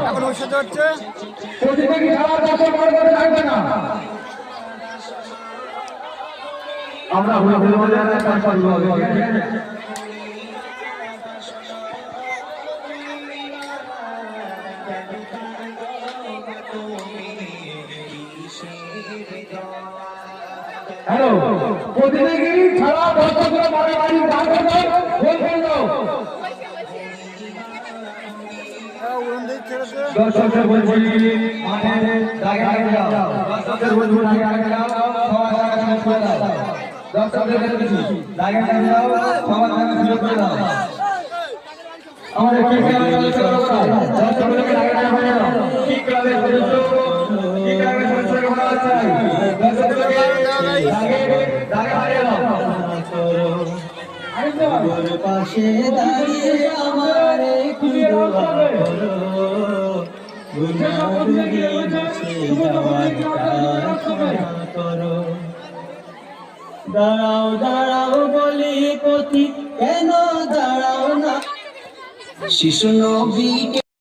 এখন অনুষ্ঠিত হচ্ছে। আমরা হ্যালো প্রতিযোগী ছাড়া দর্শকরা বাড়ি বাড়ি গান বাজাও ফোন করে দাও দর্শকদের বলছি মাঠে দাগে দাগে যাও দর্শকদের বলছি দাগে দাগে যাও সবার জায়গা শেষ করে দাও দর্শকদের বলছি দাগে দাগে যাও সবার জায়গা শেষ করে দাও আমাদের কি ক্লাবের দর্শকদেরকে দাগে দাগে হয়ে যাও কি ক্লাবের সদস্য কি ক্লাবের সদস্যকে বলা চাই দর্শকদেরকে পাশে দাঁড়িয়ে আমার দাঁড়াও দাঁড়াও বলি পথি কেন দাঁড়াও না শিশু নবীকে